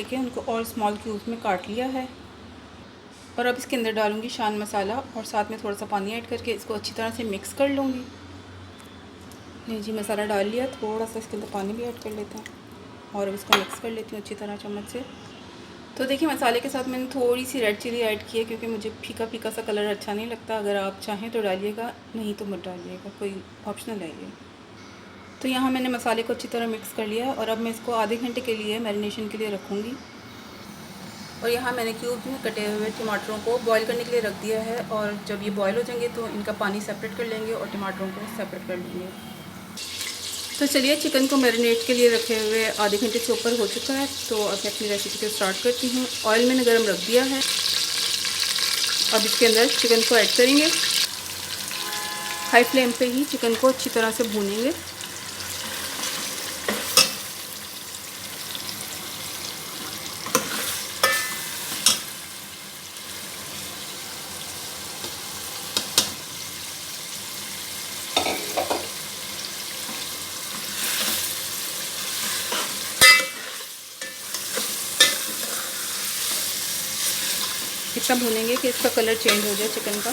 लेके उनको और स्मॉल क्यूब्स में काट लिया है। और अब इसके अंदर डालूँगी शान मसाला और साथ में थोड़ा सा पानी ऐड करके इसको अच्छी तरह से मिक्स कर लूँगी। नहीं जी, मसाला डाल लिया, थोड़ा सा इसके अंदर पानी भी ऐड कर लेते हैं और अब इसको मिक्स कर लेती हूँ अच्छी तरह चम्मच से। तो देखिए मसाले के साथ मैंने थोड़ी सी रेड चिली ऐड की है क्योंकि मुझे फीका फीका सा कलर अच्छा नहीं लगता। अगर आप चाहें तो डालिएगा, नहीं तो मत डालिएगा, कोई ऑप्शनल है ये। तो यहाँ मैंने मसाले को अच्छी तरह मिक्स कर लिया और अब मैं इसको आधे घंटे के लिए मैरिनेशन के लिए रखूँगी। और यहाँ मैंने क्यूब में कटे हुए टमाटरों को बॉईल करने के लिए रख दिया है और जब ये बॉईल हो जाएंगे तो इनका पानी सेपरेट कर लेंगे और टमाटरों को सेपरेट कर लेंगे। तो चलिए, चिकन को मैरिनेट के लिए रखे हुए आधे घंटे से ऊपर हो चुका है। तो अब मैं अपनी रेसिपी को स्टार्ट करती हूँ। ऑयल मैंने गर्म रख दिया है। अब इसके अंदर चिकन को ऐड करेंगे। हाई फ्लेम पे ही चिकन को अच्छी तरह से भूनेंगे। इतना भूनेंगे कि इसका कलर चेंज हो जाए चिकन का।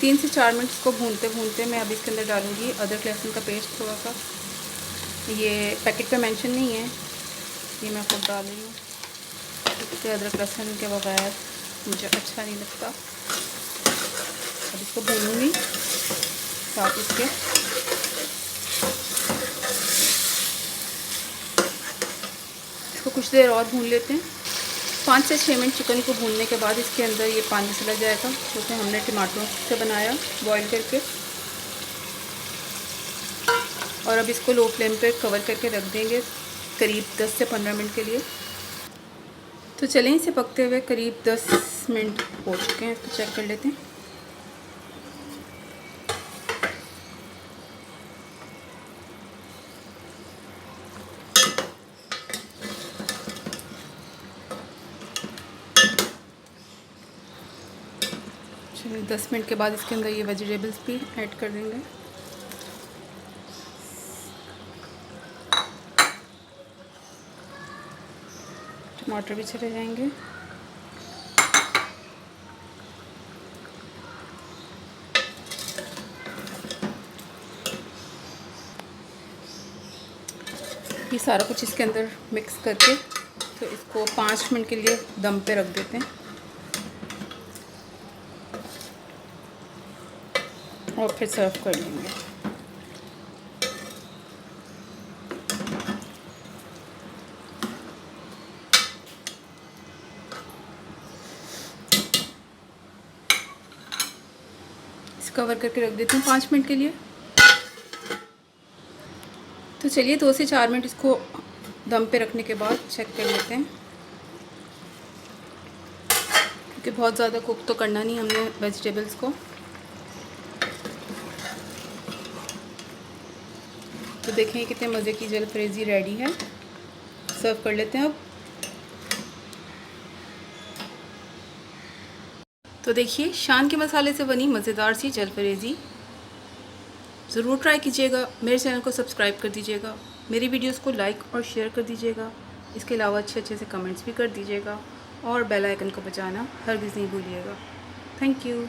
3 से 4 मिनट इसको भूनते भूनते मैं अब इसके अंदर डालूँगी अदरक लहसुन का पेस्ट थोड़ा सा। ये पैकेट पे मेंशन नहीं है, ये मैं खुद डाल रही हूँ क्योंकि अदरक लहसुन के बगैर मुझे अच्छा नहीं लगता। अब इसको भूनूँगी साथ इसके। इसको कुछ देर और भून लेते हैं। 5 से 6 मिनट चिकन को भूनने के बाद इसके अंदर ये पानी चला जाएगा क्योंकि हमने टमाटरों से बनाया बॉईल करके। और अब इसको लो फ्लेम पे कवर करके रख देंगे करीब 10 से 15 मिनट के लिए। तो चलें, इसे पकते हुए करीब 10 मिनट हो चुके हैं, इसको चेक कर लेते हैं। चलिए, 10 मिनट के बाद इसके अंदर ये वेजिटेबल्स भी ऐड कर देंगे। टमाटर भी चले जाएंगे। ये सारा कुछ इसके अंदर मिक्स करके तो इसको 5 मिनट के लिए दम पे रख देते हैं और फिर सर्व कर लेंगे। इसे कवर करके रख देती हूँ 5 मिनट के लिए। तो चलिए, 2 से 4 मिनट इसको दम पे रखने के बाद चेक कर लेते हैं क्योंकि बहुत ज़्यादा कुक तो करना नहीं हमने वेजिटेबल्स को। तो देखें कितने मज़े की जलफरेज़ी रेडी है। सर्व कर लेते हैं अब। तो देखिए, शान के मसाले से बनी मज़ेदार सी जलफरेज़ी ज़रूर ट्राई कीजिएगा। मेरे चैनल को सब्सक्राइब कर दीजिएगा, मेरी वीडियोस को लाइक और शेयर कर दीजिएगा। इसके अलावा अच्छे से कमेंट्स भी कर दीजिएगा और बेल आइकन को बजाना हरगिज़ नहीं भूलिएगा। Thank you.